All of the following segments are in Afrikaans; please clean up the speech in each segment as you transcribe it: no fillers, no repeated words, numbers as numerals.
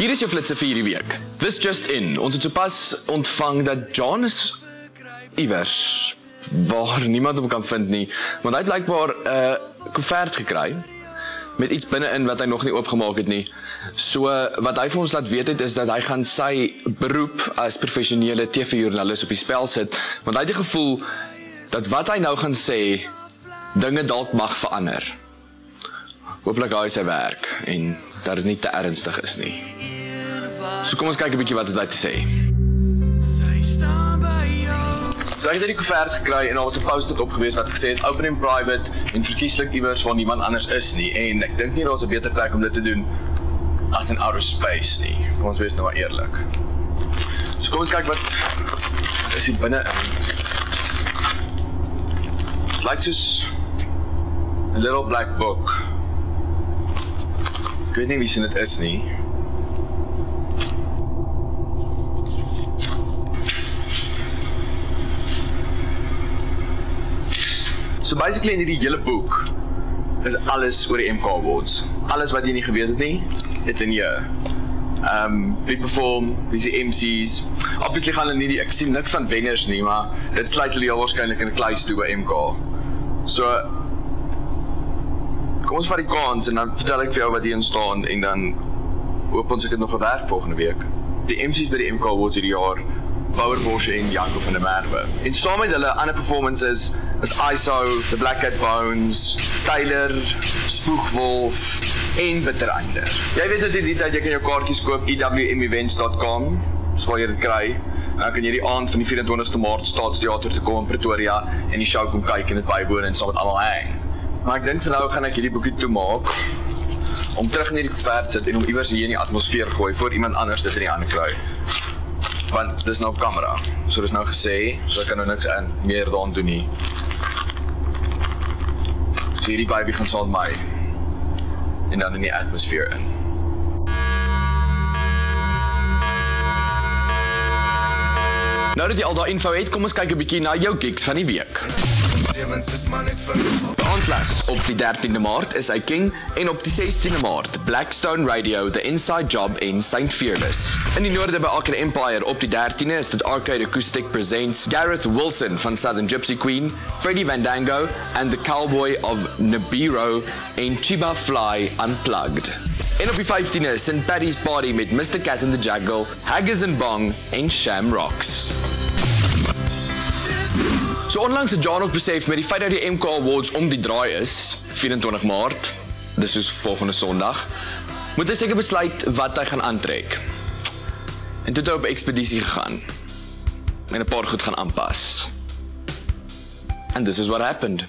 Hier is jou flitse vir hierdie week. This just in. Ons het sopas ontvang dat John is iewers waar niemand hom kan vind nie, want hy het blijkbaar 'n koevert gekry met iets binne-in wat hy nog nie oopgemaak het nie. So wat hy vir ons laat weet het is dat hy gaan sy beroep as professionele TV-joernalis op die spel sit, want hy het die gevoel dat wat hy nou gaan sê, dinge dalk mag verander. Hooplik hy sy werk en dat dit nie te ernstig is nie. So kom ons kyk 'n bietjie wat het hy te sê. So ek het die koevert gekry en daar was 'n post-it op gewees wat gesê het open and private en verkieslik iewers waar niemand anders is nie, en ek dink nie daar is 'n beter plek om dit te doen as in outer space nie. Kom ons wees nou maar eerlik. So kom ons kyk wat is hier binne. It lyk soos a little black book. Ek weet nie wie dit is nie. So basically in hierdie hele boek is alles oor die MK Awards. Alles wat jy nie geweet het nie, it's in here. Wie perform, wie is die MC's. Obviously gaan hulle nie ek sien niks van wenners nie, maar dit sluit hulle al waarskynlik in 'n kluis toe by MK. So kom ons vat die kans en dan vertel ek vir jou wat hierin staan en dan hoop ons ek het nog 'n werk volgende week. Die MC's by die MK Awards hierdie jaar, Bouwer Bosche en Janko van der Merwe. En saam met hulle ander performances is ISO, The Black Cat Bones, Tyler, Spoegwolf en Bittereinde. Jy weet dat die tyd jy kan jou kaartjies koop ewmevents.com, so waar jy dit kry. Dan kan jy die aand van die 24ste Maart Staatsteater toe kom in Pretoria en die show kom kyk en dit bywoon en saam met almal hang. Maar ek dink vir nou gaan ek hierdie boekie toemaak om terug in hierdie koevert sit en om iewers hier in die atmosfeer gooi voor iemand anders dit in die hande kry. Want dis nou op kamera, so dis nou gesê, so ek kan nou niks meer daaraan doen nie. So hierdie baby gaan saam met my en dan in die atmosfeer in. Nou dat jy al daai info het, kom ons kyk 'n bietjie na jou gigs van die week. Aandklas op die 13de Maart is hy King en op die 16de Maart Blackstone Radio, The Inside Job in St. Fearless. In die noorde by Arcade Empire op die 13e is dit Arcade Acoustic presents Gareth Wilson van Southern Gypsy Queen, Freddie Vandango and the Cowboy of Nibiru en Chiba Fly Unplugged. En op die 15e is St. Paddy's Party met Mr. Cat and the Jackal, Haggis and Bong en Shamrocks. So onlangs het John ook besef met die feit dat die MK Awards om die draai is, 24 Maart, dis soos volgende Sondag, moet hy seker besluit wat hy gaan aantrek. En toe het hy op ekspedisie gegaan en 'n paar goed gaan aanpas. And this is what happened.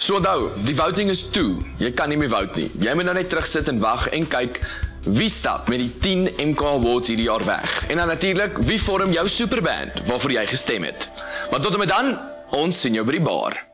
So onthou, die voting is toe. Jy kan nie meer vote nie. Jy moet nou net terugsit en wag en kyk wie stap met die 10 MK Awards hierdie jaar weg. En dan natuurlik, wie vorm jou superband waarvoor jy gestem het. Maar tot en met dan, ons sien jou by die bar.